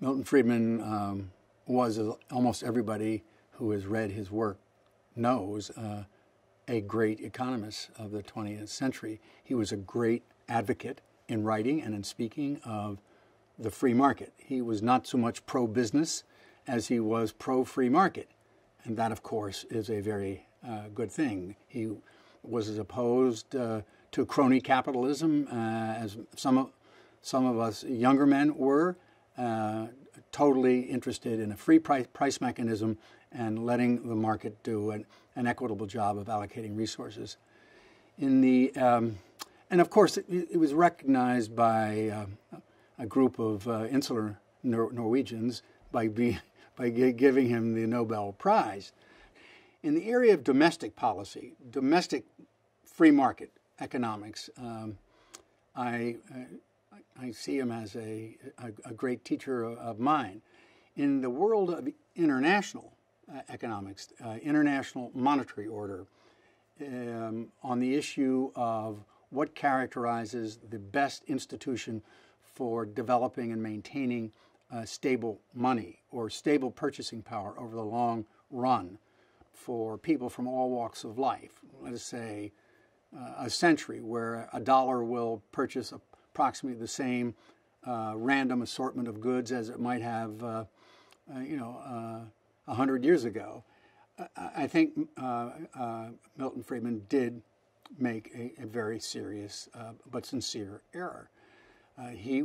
Milton Friedman was, as almost everybody who has read his work knows, a great economist of the 20th century. He was a great advocate in writing and in speaking of the free market. He was not so much pro-business as he was pro-free market. And that, of course, is a very good thing. He was as opposed to crony capitalism as some of us younger men were, totally interested in a free price mechanism and letting the market do an equitable job of allocating resources. And of course, it was recognized by a group of insular Norwegians by giving him the Nobel Prize. In the area of domestic policy, domestic free market economics, I see him as a great teacher of mine. In the world of international economics, international monetary order, on the issue of what characterizes the best institution for developing and maintaining stable money or stable purchasing power over the long run for people from all walks of life. Let us say a century where a dollar will purchase approximately the same random assortment of goods as it might have, 100 years ago. I think Milton Friedman did make a very serious but sincere error. He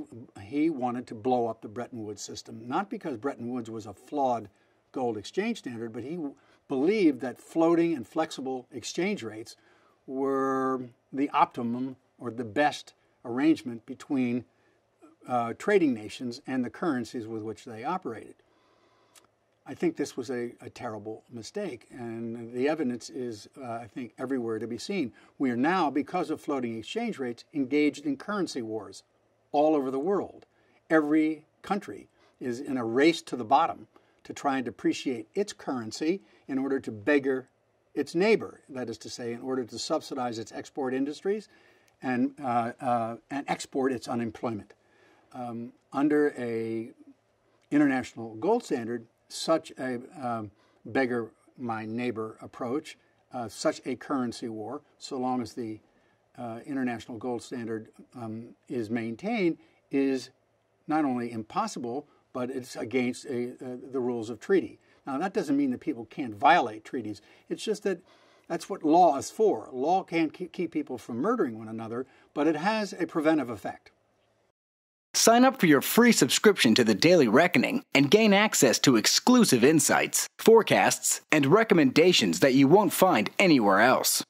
wanted to blow up the Bretton Woods system, not because Bretton Woods was a flawed gold exchange standard, but he believed that floating and flexible exchange rates were the optimum or the best arrangement between trading nations and the currencies with which they operated. I think this was a terrible mistake, and the evidence is, I think, everywhere to be seen. We are now, because of floating exchange rates, engaged in currency wars all over the world. Every country is in a race to the bottom to try and depreciate its currency in order to beggar its neighbor, that is to say, in order to subsidize its export industries and export its unemployment. Under a international gold standard, such a beggar my neighbor approach, such a currency war, so long as the international gold standard is maintained, is not only impossible, but it's against the rules of treaty. Now, that doesn't mean that people can't violate treaties. It's just that that's what law is for. Law can't keep people from murdering one another, but it has a preventive effect. Sign up for your free subscription to the Daily Reckoning and gain access to exclusive insights, forecasts, and recommendations that you won't find anywhere else.